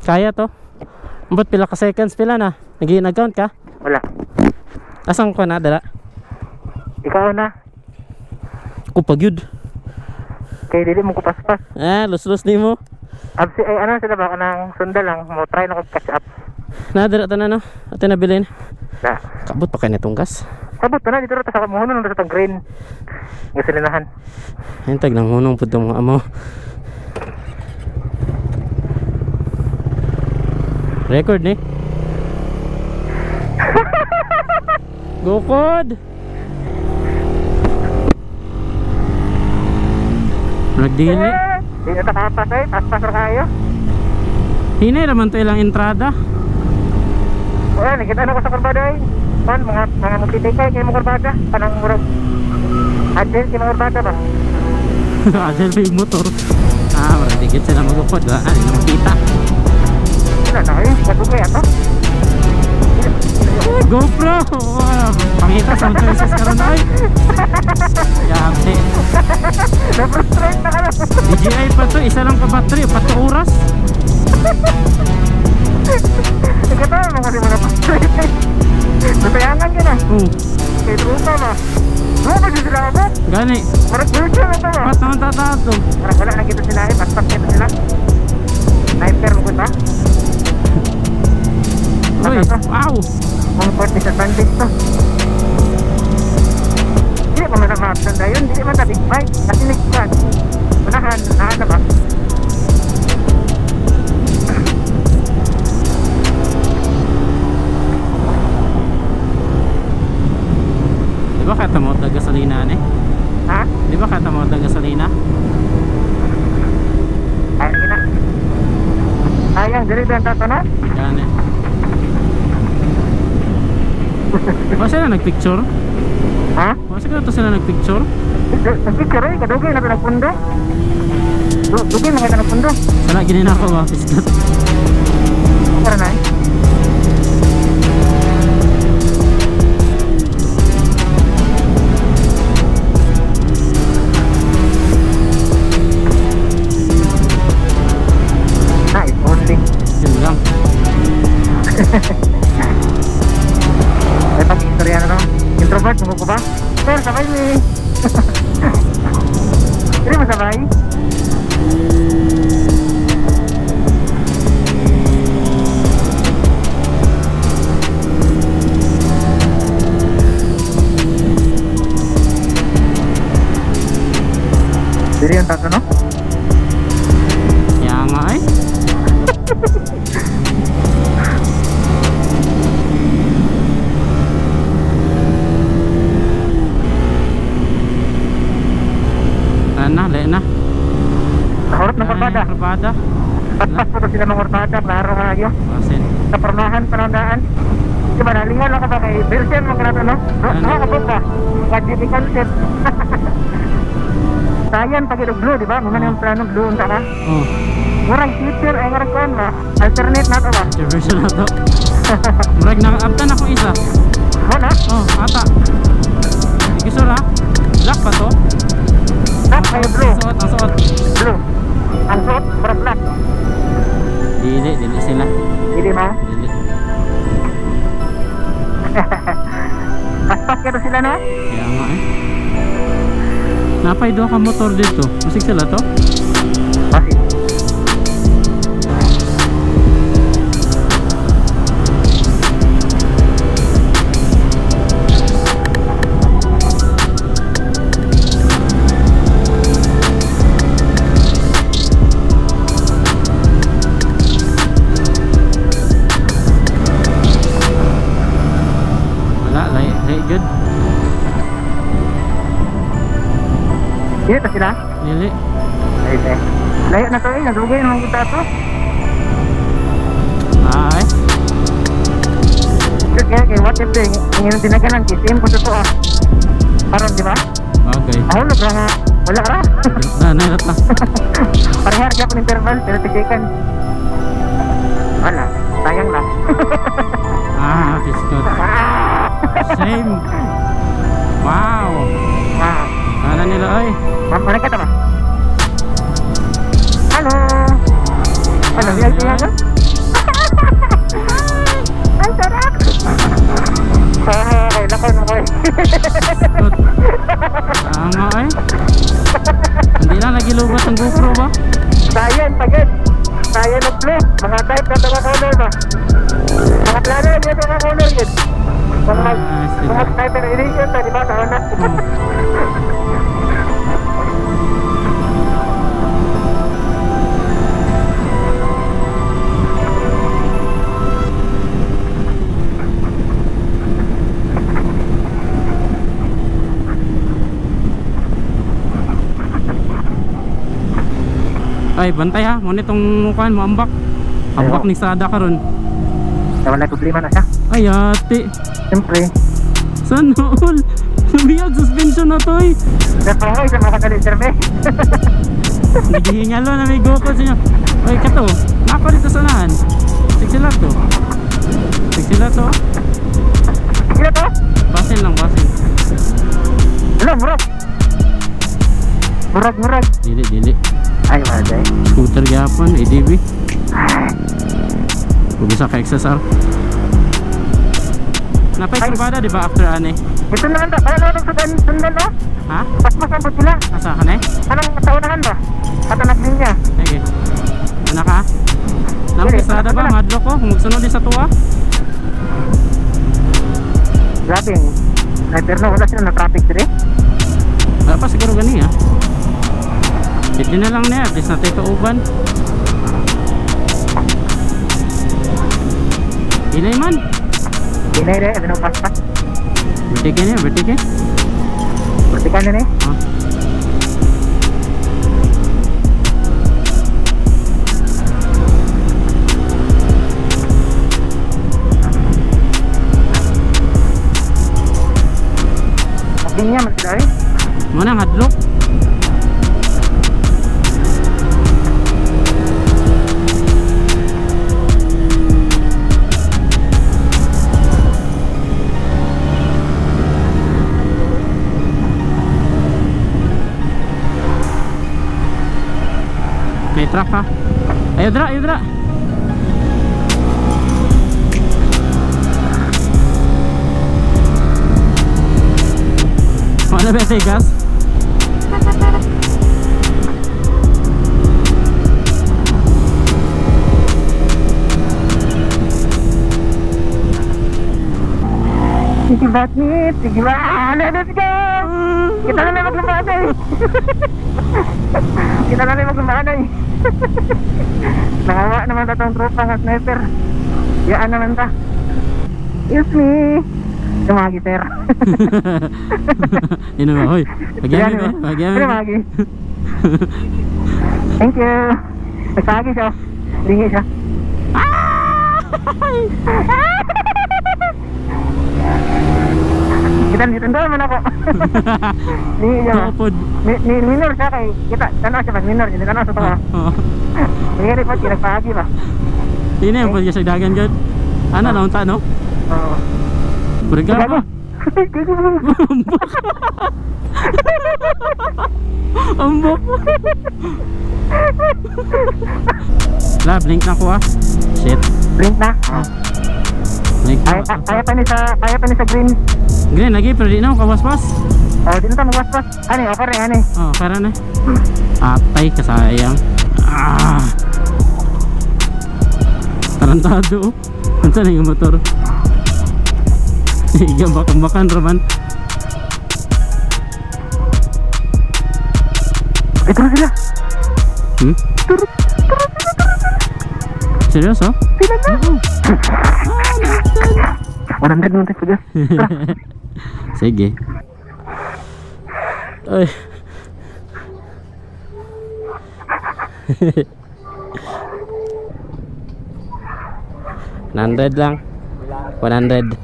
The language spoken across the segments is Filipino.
Kaya to. Ambot pila ka seconds pila na. Nag-count ka? Wala. Asang ko na dala? Ikaw na. Kupag yun. Kaya dili mo kupaspas. Lus-lus di mo. Absi ay ano sila ba kanang sunda lang mo try na ko catch up. Nadara ta na no. Ate nabilin. Na. Kabot pa kay nitong gas. Kabot na dito ra ta sa kamuhunon nang sa green. Gasolinahan. Hintag nang hunong pud mga amo. Record ni. Go pod. Nagdili. Di na takapas ay, paspas ra kayo. Hinay naman to ilang entrada. Wala, nakita na ko sa kurbada ay. Mga magtitikay kayo mga kurbada. Panang murag. Adel kayo mga kurbada ba? Adel ba yung motor? Marang tigit sila magupod. Hindi na makita. Wala na kayo, nagugay ato. GoPro! Pangita sa choices karon ay. Yabe. Na-frustrate na ka na. DJI pa to, isa lang ka battery, 4 oras. Ika to, mga di mo na-frustrate. Natayangan ka na. Kaya trupa ba? Ano ba sila ako? Gani. Marag future na ito ba? Ba't naman tatato? Marag wala na kita sila eh, paspas kita sila. Sniper mo ba? Uy, wow! Mga part disadvantage to. Hindi pa manang-option na yun. Hindi man ta big bike. Kasi next one. Manahan na ba? Di ba kata mo gasolina ne? Ha? Di ba kata mo gasolina? Ayun na. Ayang, diri doon tato na? Gani. Ba sila nagpicture? Ha? Ba sila sila nagpicture? Nagpicture eh, kadugay na ito nagpundo. Dugay mga ito nagpundo. Sana ginina ko ba? Piskat. Para na eh. Nice, only. Yun lang. Ay, pag-istorya na no? Introvert, mo ko ba? Sir, sabay mo eh. Hindi mo sabay? Diri yung tato no? Kaya nga eh. Lain na. Nahurot ng kurbada. Kurbada. Paspas po sila ng kurbada. Klaro kayo. Asin. Sa pornahan, panandaan. Diba, nalingan lang ka ba kay Bilsen mo kanato no? Nakakabot ka. Kadjiti concept. Sayan, pag-irog blue, diba? Mga yung plano blue unta ka. Oh. Murang future, ay murang kon ba? Alternate na ito ba? Version na to. Murag nang-uptan ako isa. Wala? Oh, ata. Hindi ko sure ha. Black pa to? Black kayo blue. Ang suot. Blue. Ang suot, murang black. Dili sila. Hindi mo? Dili. Paspas ka sila na? Kaya nga eh. Napay doon ka motor dito. Masig sila to? Masig. Good. Dito ta sila? Dili. Ay, layo na to eh, nadugay naman kita to. Ay. Kaya what if they ngayon dinaganan kisim ko to ah. Paron di ba? Okay. Ahulog ra nga. Wala ra. Nailat na. Parehar ka po ng interval pero tikikan. Wala. Sayang lang. Fiskot. Shame. Wow. Wow. Ano nila ay? Mana ka ba? Halo. Ano, VIP nga ka? Cyan, pagod. Cyan of blue. Mga type na mga color ba? Mga plano yan yung mga color yun. Mga sniper edition na, di ba? Sa una. Ay, bantay ha. Muna itong mukaan mo, ambak. Ambak ni Sada karon. Wala problema na siya. Ay, ate. Siyempre. San all? Lumiyag, suspension na to eh. Napangoy sa mga kanalit-serve. Nagihingalo na may GoPro sa inyo. Ay, kato. Nako dito sanahan. Sigsila to. Sigsila to. Sila to? Basin lang, basin. Wala, murag. Murag. Dili. Ay, wala dahil. Scooter gapon, ADB. Kung bisa ka XSR. Napay kurbada di ba after ane? Ito naman ba? Kaya naman sundan no? Ha? Pasmas ang sila. Asa ka na eh? Anong taunahan ba? Katanag din niya. Sige. Ano ka? Namakisada ba? Madlo ko? Magsunod din sa tuwa? Grabe. Sniper na. Wala sila na traffic dire. Wala pa siguro gani ha? Hindi na lang na. At least natin ito uban. Inay man. Inay rin. Ano paspas? Bertikin ya, bertikin. Bertikan na eh. Niya man sila eh. Mana hadlok? May truck ha? Ayo dra. Mana ba sa gas? Sige bakit? Sige ba? Let's go! Kita na may maglumaday. Kita na may maglumaday. Nangawa naman tatong tropa ng sniper. Yaan naman ta. Excuse me. Tumagi sir. Ino ba? Hoy, pagyami ba? Pagyami ba? Tumagi. Thank you. Nagsagi siya. Lingi siya. Kita ditendal man ako. Lingi siya. Minor siya kay kita. Tanaw siya ba? Minor. Hindi tanaw sa tawa. Lingi rin po. Kinagpahagi ba? Ini yang pwede sa dagan gud. Ano na unta no? Oo. Berga ba? Ambok. La, blink na ko ah. Shit. Blink na? Blink na. Kaya pa ni sa green. Green lagi pero di na ako kawas-was. Oh, di na ta magwaspas. Ani, okay rin, ani. Oh, kara na. Atay kasayang. Tarantado. Unsa na yung motor? Iga bakang raman. Ito na sila. Turut. Seryoso? Sila na. 100 naman tayo. Sige. Ay. $100 lang. 100.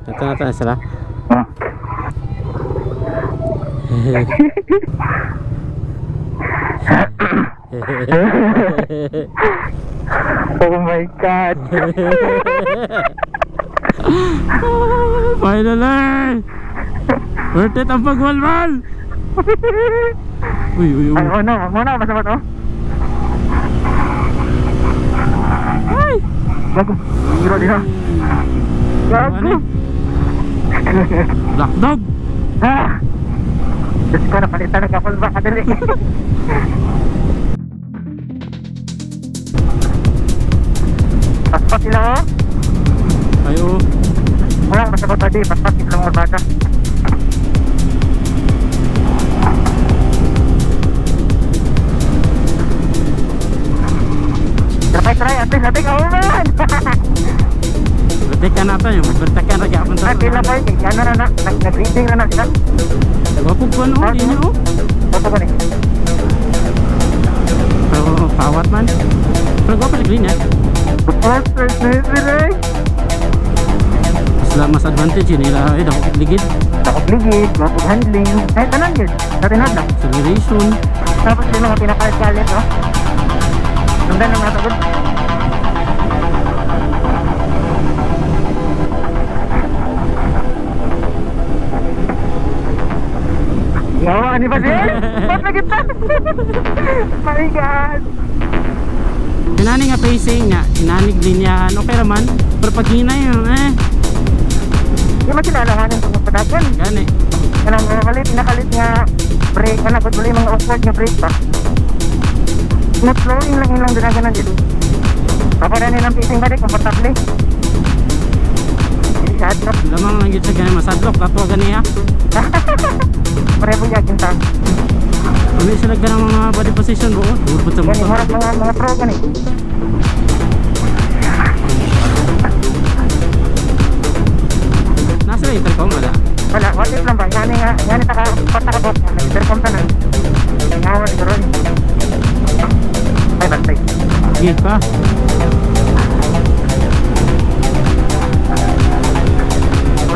Ito na sila. Oh my God. Finally! Worth it ang pagwalwal! Uy. Ay, oh no, muna masama to. Ay! Bago, hero din ha. Bago. Black dog! Diyos ko, napalitan nagkapal ba kadali. Paspas sila oh. Ayo. Wala, masagot tadi, paspas sila mga bata. Try, at least natin kauman. Bertekan apa yung bertekan raja apa At sila pa yun, ano na, nag-reading na sila. Wapog ko no, di nyo. Opo ko ni. Pero pawat man. Pero gua pala green ya. Posters na yun sila eh. Sila mas advantage yun nila. Dako ligid. Takot ligid, mapag handling. Ay, tanan yun. Natinad lang. Acceleration. Tapos yun mga pinakalit oh. Sundan lang natagod. Yawa ni Basil. Ba't na kita? My God. Inani nga pacing nga. Inanig linyahan. Okay naman. Pero pag hinay yun Di ba sinalahanin sa mga padagan? Gani. Kanang mga kalit, pinakalit nga brake. Anak, ba't mga awkward nga brake pa? Not flowing lang ilang dinaganan dito. Papadanin ang pacing balik, komportable. Hindi sa adlock. Lamang lang yun sa gani. Masadlock. Tato gani ha. Pareho yakin ta. Kami sila ganang mga body position buo. Urpot sa Gani, motor. harap mga pro gani. Nasa yung intercom wala. Wala, what if lang ba? Yani taka patakabot. Nag-intercom ta na. Ngawa siguro ni. Ay, bantay. Gig pa.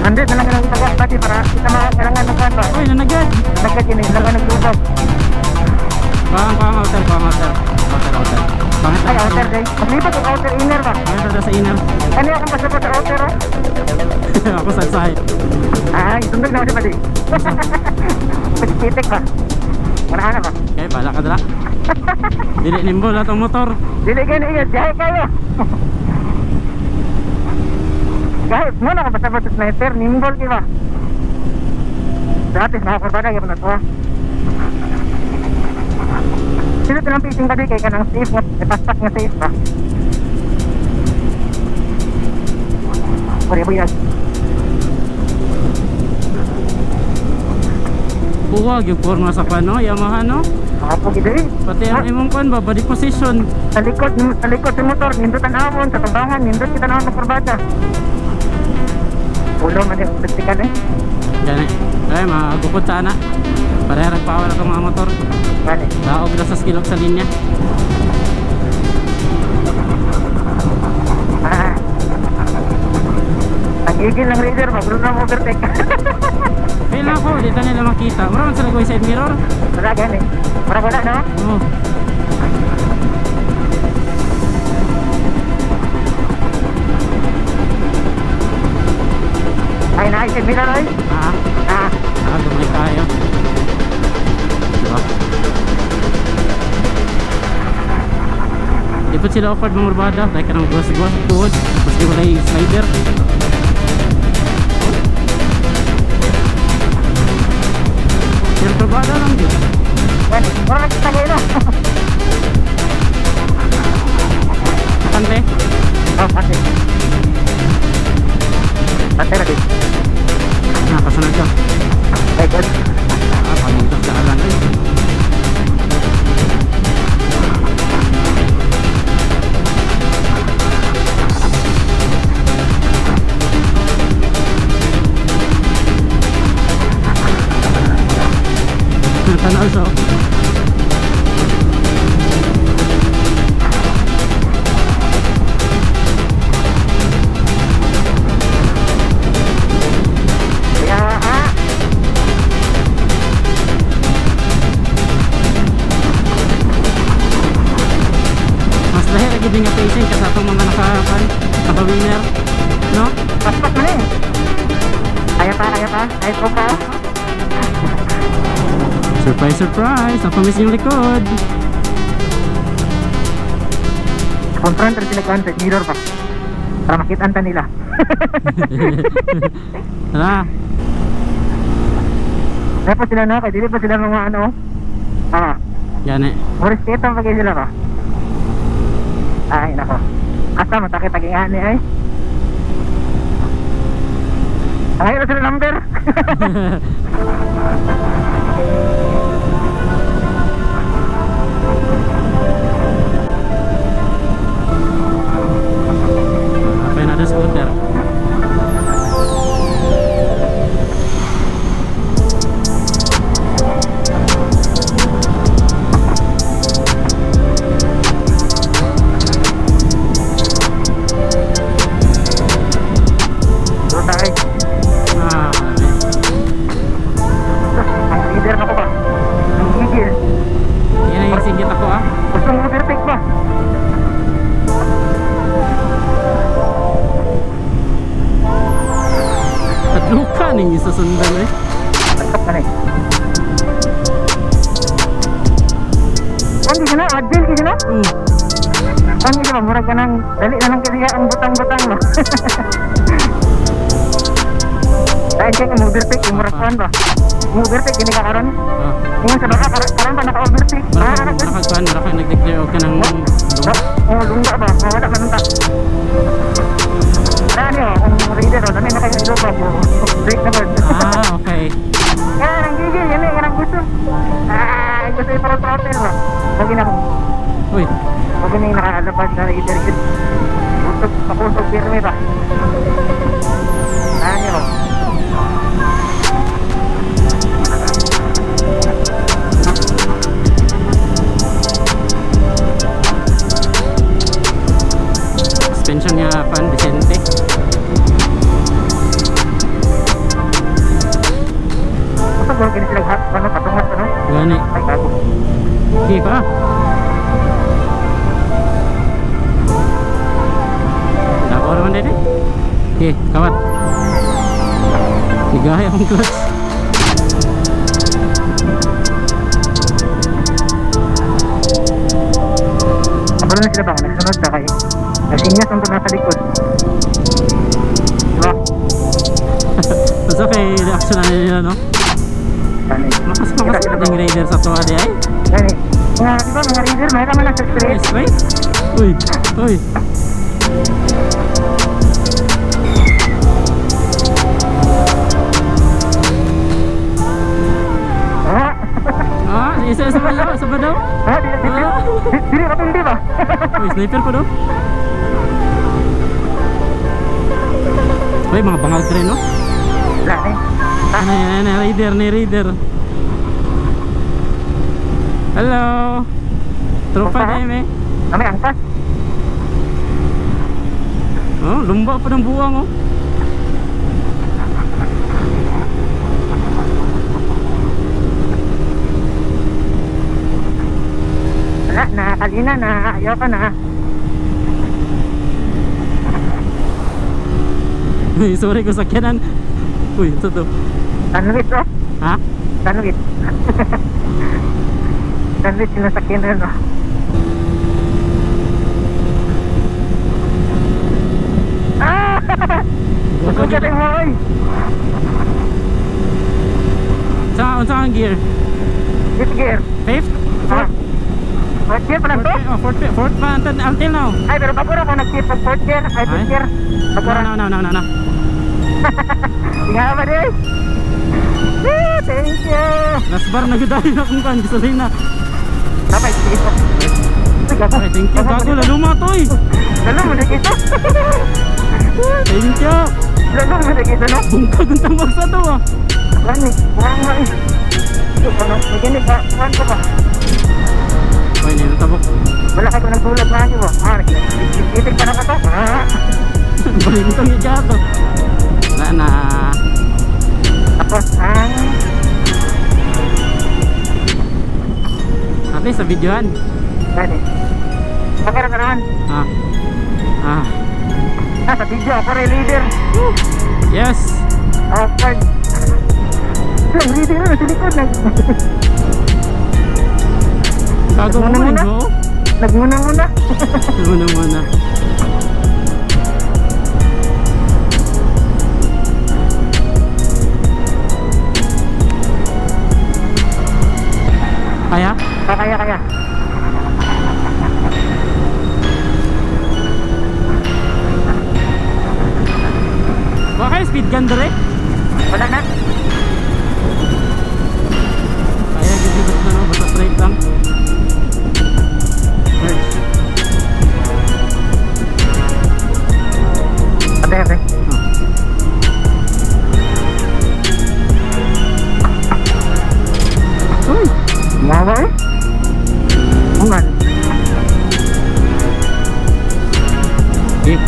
Andit na lang ang tagas pati para kita makakailangan ng kanto. Uy, nanagad. Nagkakini, lang ang naglubog. Pang outer. Outer. Pangit Ay, lang. outer day. Maglipat ang outer inner ba? Pangit lang sa inner. Kani akong pasabot sa outer oh. Ako sa side. Ay, sundog na ako di pati. Pitik ba? Manahan na ba? Okay, bala ka dala. Dili nimbo na itong motor. Dili gani iya, jahe kayo. Guys, muna ka pasabot sa sniper, nimbol kiba. Dati nakakurbada yung natuwa. Sino ito ng pacing tadi kay kanang safe nga, paspas nga safe ba? Pare buyag. Buwag yung forma sa pano, Yamaha no? Ako gid eh. Pati ang imong pan ba, body position. Sa likod sa motor, nindutan amon, sa tambangan, nindut kita naman kurbada. Ulo man yung bestikan eh. Gani. Ay, magukod ta na. Parehara power itong mga motor. Gani. Daog na sa skilok sa linya. Ang igil ng Raider, magulong na overtake. Kailan ako, dito nila makita. Maraming sila ko side mirror. Wala gani. Para wala no? Oo. Ay naisip nila ay. Gamay tayo. Diba? Di pa sila offered mga urbada. Like ka ng gos-gos, tuod. Tapos di wala yung slider. Yung urbada lang yun. Gani. Wala kita kayo no? Pante. Oh, pati. Pati na din. Nakasunod ka. Ay, good. Pamintok sa alan. Tanaw so. Gibing nga pacing kasi itong mga naka-winner no? Paspas mo na eh. Kaya pa. Ay, tropa. Surprise! Napamiss yung likod. Confront rin sila kan, mirror pa. Para makitaan ta nila. Tara. Dapat sila na, kaya dili pa sila mga ano. Yan eh. Respeto pa kayo sila ba? Ay, nako. Asa matakit-taging ani ay. Ay, na sila number. Apa yang ada skuter? Luka nih susundan eh. Mantap kan eh. Kan di sana adil di sana. Kan di sana murah kanang dali na lang kaya ang butang-butang no. Ay kaya ang overtake murah kan ba. Overtake ini karon. Ingon sa baka karon pa naka-overtake. Nakakuan naka nag-declare og kanang lungga ba. Wala man ta. Ano, ang rider o, dami na kayo ilo ba po? Break na ba? Okay. Yan, ang gigil, yan eh, yan ang gusto. Gusto yung parang throttle ba? Huwag na kung... Uy. Huwag na yung nakalabas na rider. Pakusog firme ba? Ano? Suspension niya pan, decente. Bago kini sila ano patungat ano? Gani. Ay bago. Okay pa. Dapat naman din. Okay, kawat. Tigahay ang clutch. Apa na sila bang nagsunod sa kayo? Nasinyas ang nasa likod. Diba? Basta kay reaction na nila no? Makas yung rider sa tuwa di ay? Gani. Diba mga rider, may naman sa straight. Straight? Uy, uy. Isa sa balaw, sa balaw? Dili ka hindi ba? Uy, sniper ko daw. Uy, mga bangag rin no? Wala eh. Ano, rider. Hello. Tropa na yun eh. Kami angkas. Oh, lumba pa ng buwang oh. Wala na, kalina na, ayaw ka na. Sorry ko sakyanan. Uy, ito to. Sandwich oh. Ha? Sandwich. Sandwich yung sakyanan oh. Huwag ka tayo mo oy. Unsa ang gear? This gear. Fifth? Fourth? Fourth gear pa lang to? Fourth pa until now. Ay, pero bagura ko nag-gear pag fourth gear. Ay, fifth gear. Bagura. No. Tingnan ba din? Thank you. Nasbar na gudahin na kung kan. Gasolina. Tapay, sige po. Ay, thank you. Gago, laluma to eh. Laluma na kita. Thank you. Laluma na kita no? Bungkag ang tambag sa to ah. Gani, buwang nga eh. Ano, may gani ba? Buwan ko ba? Uy, nilatabok. Wala kayo nagsulat na nyo ba? Itig pa na ka to? Balintang yung gato. Wala na. Tapos ang... At least sa videohan. Gani. Pagkara ka naman. Sa video ako rin leader. Yes. Okay. Ang leader na sa likod. Gago mo rin mo. Nagmuna-muna. Nagmuna-muna. kaya. Wala kayo speed gun dere? Wala na. Kaya gigibot na no, basta straight lang. Ate. Uy! Mawa eh. Ungan. Keep.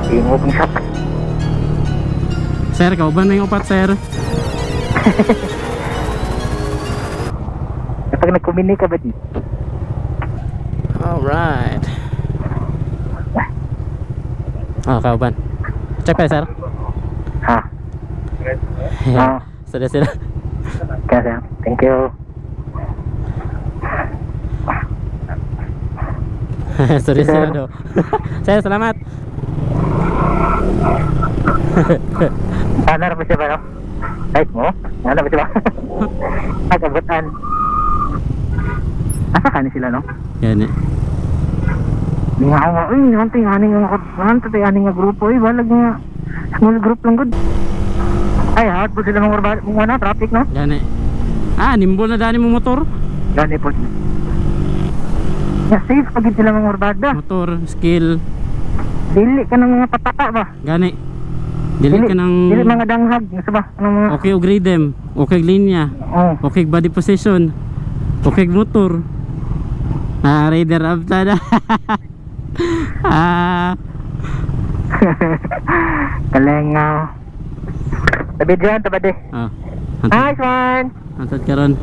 Ingog ng shop. Sir, kauban na yung upat, sir. Kapag nag-communicate ka ba di? Alright. Oh, kauban. Check pa, sir. Ha? Ah. Sudah sila. Kaya, thank you. Sorry sila do. Sir, salamat. Sana na ba siya ba no? Kahit mo? Sana ba siya ba? Nagabutan. Asa ka ni sila no? Yan eh. Di nga ako nga, uy, nanti aning nga grupo, uy, balag nga small group lang good. Ay, hard po sila mga traffic no? Yan eh. Ah, nimble na dani mo motor. Gani po. Ya, safe pag sila mga orbada. Motor, skill. Dili ka ng mga pataka ba? Gani. Dili ka ng... Dili mga danghag, nasa ba? Anong mga... Okay og rhythm, okay og linya, Oh. okay og body position, okay og motor. Ah, rider up na. Ah, Kalengaw. Tabi dyan, tabade. oh. Nice one! Antad ka ron.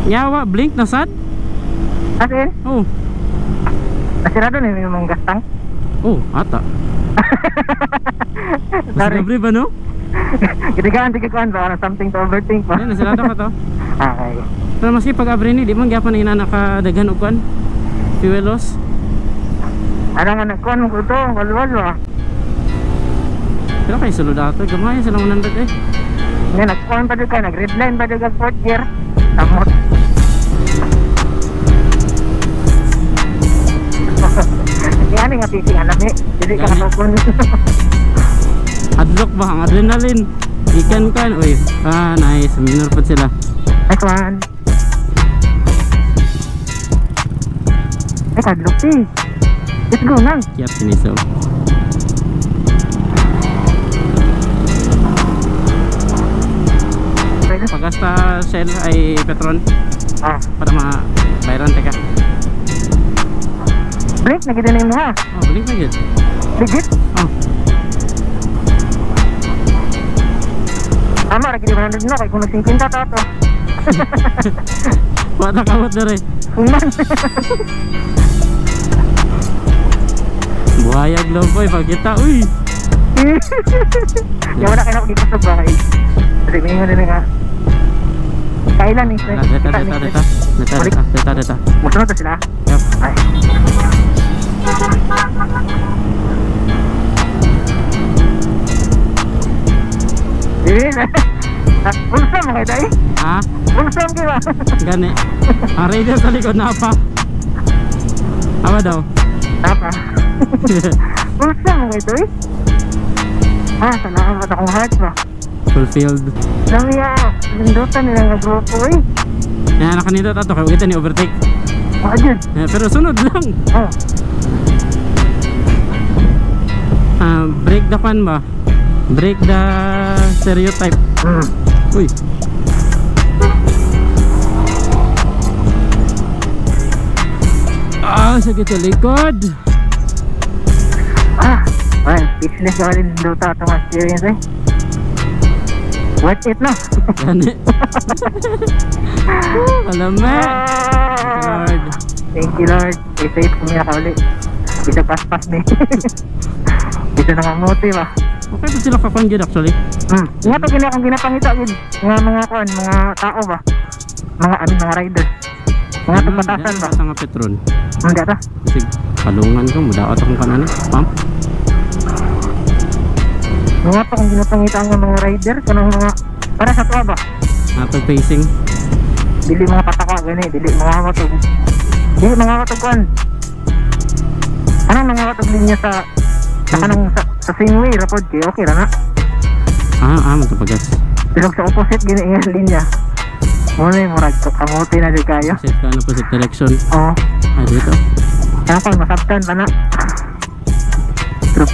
Yawa, blink na sad? As in? Oh, Nasirado na yung mga gastang. oh, ata. Mas Sorry. libre ba no? Kitigaan, tigikuan ba? Ano, something to overthink pa. Yan, nasirado ka to. Okay. Pero maski pag abri ni, di man gyapon na inanakadagan og kuan. Fuel loss. Ano nga nagkuhan mo ko ito? Walwal ba? Pero kay sulod ato, gamay sila 100 eh. Nga, nagkuhan pa doon ka, nag-redline pa doon ka 4th gear. Tamot. Hindi ano nga pising alam eh. Hindi ka Gani. nakukun. Adlock ba ang adrenaline? Ikan kan, uy. Ah, nice. Minor pa sila. Nice one. Ay, kadlok eh. Let's go na. Kiyap siniso. Pwede. Pagkasta Shell ay Petron Ah, para ma-bayran teka. blink na ginanin mo ha. Oh, blink na yun. Legit. Oh, Tama, lagi di 100 na. Kaya kung nag-50 ta to. wala kamot na rin. Human. Buhayag lang po, pagkita, uy. Kaya wala kayo nakikita sa bahay. Kasi mingo din nga. Kailan eh. Deta. Masunod na sila. Yup. Ay. Ulsam mga ito eh. Ha? Ulsam kayo ba? Gani. Ang radar sa likod na pa. Apa daw? Tapa. Ulsam mga ito eh. Ah, salamat akong heart ba? Fulfilled. Lamia, lindutan nila nga grupo eh. Yan, nakanito tato. Kaya kita ni overtake. Ajud. Pero sunod lang. Oh. Break the fan ba? Break the stereotype. Uy. Ah, sakit sa likod. Ah, well, speechless ako rin lindutan itong experience eh. Worth it no? Gani. Alaman. Lord. Thank you Lord. Stay safe kung may nakauli. Bisa pas-pas ni. Bisa nangamuti ba? Okay pa sila kakon actually. Nga to gina akong ginapangita yun. Mga kuan, mga tao ba? Mga riders. Mga tagpatasan ba? Sa nga Petron. Hindi ata. Kasi palungan ko, mudawat akong kanan. Pump. Mga to kung ginapangita ang mga rider, kanang mga, para sa tuwa ba? Nato facing. Dili mga pataka, gani, dili mga matog. Dili mga matogkuan. Anong mga matog linya sa kanang sa singway, rapod kay okay ra na. Matapagas. Pero sa opposite, gini nga linya. Muna yung murag, kamuti na di kayo. Set ka ano po sa direction. Oo. Dito. Kaya ko, masabtan pa na. True.